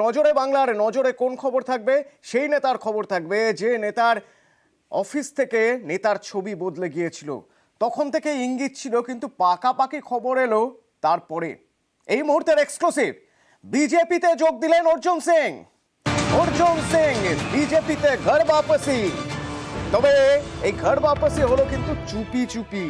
নজরে বাংলার নজরে কোন খবর থাকবে? সেই নেতার খবর থাকবে যে নেতার অফিস থেকে নেতার ছবি বদলে গিয়েছিল। তখন থেকে ইঙ্গিত ছিল, কিন্তু পাকাপাকি খবর এলো তারপরে। এই মুহূর্তের এক্সক্লুসিভ, বিজেপিতে যোগ দিলেন অর্জুন সিং। অর্জুন সিং বিজেপিতে ঘর বাপসি। তবে এই ঘর বাপসি হলো কিন্তু চুপি চুপি।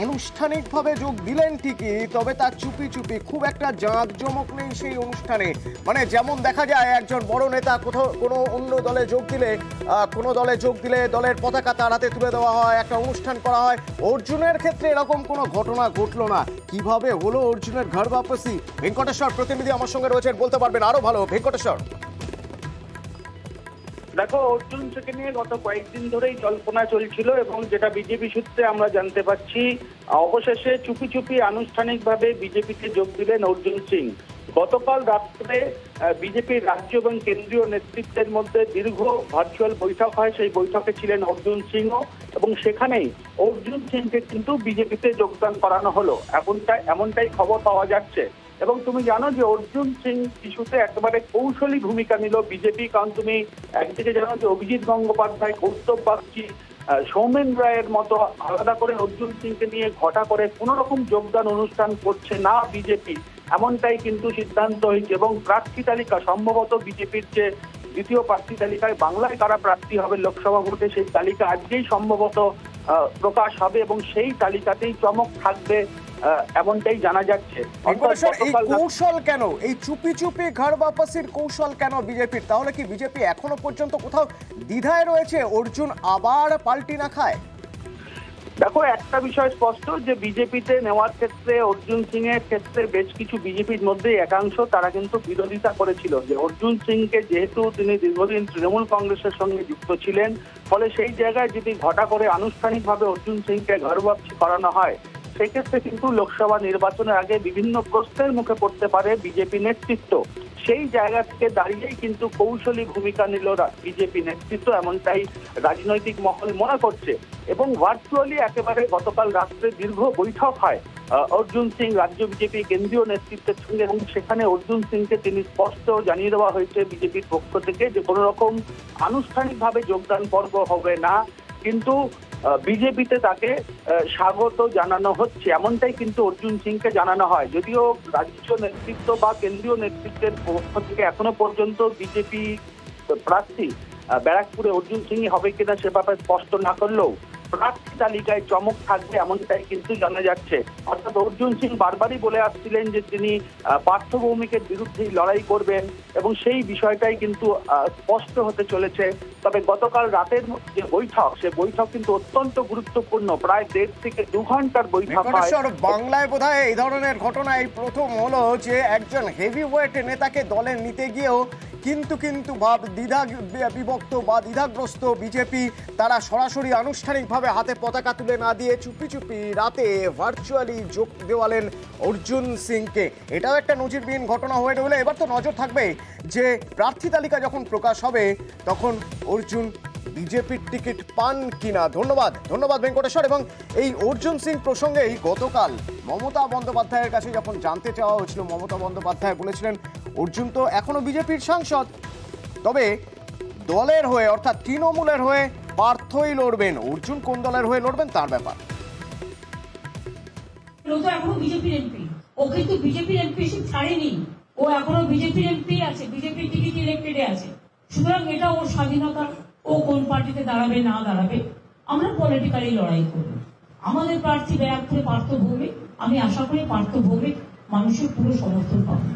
আনুষ্ঠানিকভাবে যোগ দিলেন ঠিকই, তবে তার চুপি চুপি, খুব একটা জাঁকজমক নেই সেই অনুষ্ঠানে। মানে যেমন দেখা যায় একজন বড় নেতা কোথাও কোনো অন্য দলে যোগ দিলে দলের পতাকা তার হাতে তুলে দেওয়া হয়, একটা অনুষ্ঠান করা হয়। অর্জুনের ক্ষেত্রে এরকম কোনো ঘটনা ঘটলো না। কিভাবে হলো অর্জুনের ঘর বাপসি? ভেঙ্কটেশ্বর প্রতিনিধি আমার সঙ্গে রয়েছেন, বলতে পারবেন আরো ভালো। ভেঙ্কটেশ্বর, দেখো, অর্জুন সিংকে নিয়ে গত কয়েকদিন ধরেই জল্পনা চলছিল এবং যেটা বিজেপি সূত্রে আমরা জানতে পারছি, অবশেষে চুপি চুপি আনুষ্ঠানিকভাবে বিজেপিতে যোগ দিলেন অর্জুন সিং। গতকাল রাত্রে বিজেপির রাজ্য এবং কেন্দ্রীয় নেতৃত্বের মধ্যে দীর্ঘ ভার্চুয়াল বৈঠক হয়। সেই বৈঠকে ছিলেন অর্জুন সিংও এবং সেখানেই অর্জুন সিংকে কিন্তু বিজেপিতে যোগদান করানো হলো, এমনটাই খবর পাওয়া যাচ্ছে। এবং তুমি জানো যে অর্জুন সিং ইস্যুতে একেবারে কৌশলী ভূমিকা নিল বিজেপি, কারণ তুমি একদিকে জানো যে অভিজিৎ গঙ্গোপাধ্যায়, কৌস্তব বাগচি, সৌমেন রায়ের মতো আলাদা করে অর্জুন সিংকে নিয়ে ঘটা করে কোনো রকম যোগদান অনুষ্ঠান করছে না বিজেপি, এমনটাই কিন্তু সিদ্ধান্ত হয়েছে। এবং প্রার্থী তালিকা সম্ভবত বিজেপির যে দ্বিতীয় প্রার্থী তালিকায় বাংলায় কারা প্রার্থী হবে লোকসভা ভোটে, সেই তালিকা আজকেই সম্ভবত প্রকাশ হবে এবং সেই তালিকাতেই চমক থাকবে, এমনটাই জানা যাচ্ছে। এই কৌশল কেন, এই চুপি চুপি ঘর বাপসির কৌশল কেন বিজেপির? তাহলে কি বিজেপি এখনো পর্যন্ত কোথাও দ্বিধায় রয়েছে, অর্জুন আবার পাল্টি না খায়? দেখো, একটা বিষয় স্পষ্ট যে বিজেপিতে নেওয়ার ক্ষেত্রে অর্জুন সিং এর ক্ষেত্রে বেশ কিছু বিজেপির মধ্যে একাংশ তারা কিন্তু বিরোধিতা করেছিল যে অর্জুন সিংকে, যেহেতু তিনি দীর্ঘদিন তৃণমূল কংগ্রেসের সঙ্গে যুক্ত ছিলেন, ফলে সেই জায়গায় যদি ঘটা করে আনুষ্ঠানিকভাবে অর্জুন সিংকে ঘর বাপসি করানো হয়, সেক্ষেত্রে কিন্তু লোকসভা নির্বাচনের আগে বিভিন্ন প্রশ্নের মুখে পড়তে পারে বিজেপি নেতৃত্ব। সেই জায়গা থেকে দাঁড়িয়েই কিন্তু কৌশলী ভূমিকা নিল বিজেপি নেতৃত্ব, এমনটাই রাজনৈতিক মহল মনে করছে। এবং ভার্চুয়ালি একেবারে গতকাল রাত্রে দীর্ঘ বৈঠক হয় অর্জুন সিং রাজ্য বিজেপি কেন্দ্রীয় নেতৃত্বের সঙ্গে, এবং সেখানে অর্জুন সিংকে তিনি স্পষ্ট জানিয়ে দেওয়া হয়েছে বিজেপির পক্ষ থেকে যে কোনো রকম আনুষ্ঠানিকভাবে যোগদান পর্ব হবে না, কিন্তু বিজেপিতে তাকে স্বাগত জানানো হচ্ছে, এমনটাই কিন্তু অর্জুন সিংকে জানানো হয়। যদিও রাজ্য নেতৃত্ব বা কেন্দ্রীয় নেতৃত্বের পক্ষ থেকে এখনো পর্যন্ত বিজেপি প্রার্থী ব্যারাকপুরে অর্জুন সিংই হবে কিনা সে ব্যাপারে স্পষ্ট না করলেও প্রার্থী তালিকায় চমক থাকবে, এমনটাই কিন্তু জানা যাচ্ছে। অর্থাৎ অর্জুন সিং বারবারই বলে আসছিলেন যে তিনি পার্থ ভৌমিকের বিরুদ্ধেই লড়াই করবেন এবং সেই বিষয়টাই কিন্তু স্পষ্ট হতে চলেছে। তবে গতকাল রাতের যে বৈঠক, সে বৈঠক কিন্তু অত্যন্ত গুরুত্বপূর্ণ, প্রায় 1.5 থেকে 2 ঘন্টার বৈঠক হয়। বাংলায় বোধহয় এই ধরনের ঘটনা এই প্রথম হলো যে একজন হেভিওয়েট নেতাকে দলে নিতে গিয়েও কিন্তু বিভক্ত বা দ্বিধাগ্রস্ত বিজেপি, তারা সরাসরি আনুষ্ঠানিকভাবে হাতে পতাকা তুলে না দিয়ে চুপি চুপি রাতে ভার্চুয়ালি যোগ দেওয়ালেন অর্জুন সিংকে। এটাও একটা নজিরবিহীন ঘটনা হয়ে রইল। এবার তো নজর থাকবে যে প্রার্থী তালিকা যখন প্রকাশ হবে তখন অর্জুন বিজেপির টিকিট পান কিনা। ধন্যবাদ ভেঙ্কটেশ্বর। এবং এই অর্জুন সিং প্রসঙ্গেই গতকাল মমতা বন্দ্যোপাধ্যায়ের কাছে যখন জানতে চাওয়া হয়েছিল, মমতা বন্দ্যোপাধ্যায় বলেছিলেন অর্জুন তো এখনো বিজেপির সাংসদ, তবে দলের হয়ে অর্থাৎ তৃণমূলের হয়ে পার্থই লড়বেন। অর্জুন কোন দলের হয়ে লড়বেন তার ব্যাপার। ও তো এখনো বিজেপির এমপি, ও কিন্তু বিজেপির এমপি ছাড়েনি, ও এখনো বিজেপির এমপি আছে, বিজেপির টিকিট ইলেক্টেডে আছে। সুতরাং এটা ওর স্বাধীনতা, ও কোন পার্টিতে দাঁড়াবে না দাঁড়াবে, আমরা পলিটিক্যালি লড়াই করব। আমাদের প্রার্থী ব্যারাকপুরে পার্থ ভৌমিক, আমি আশা করি পার্থ ভৌমিক মানুষের পুরো সমর্থন পাবে।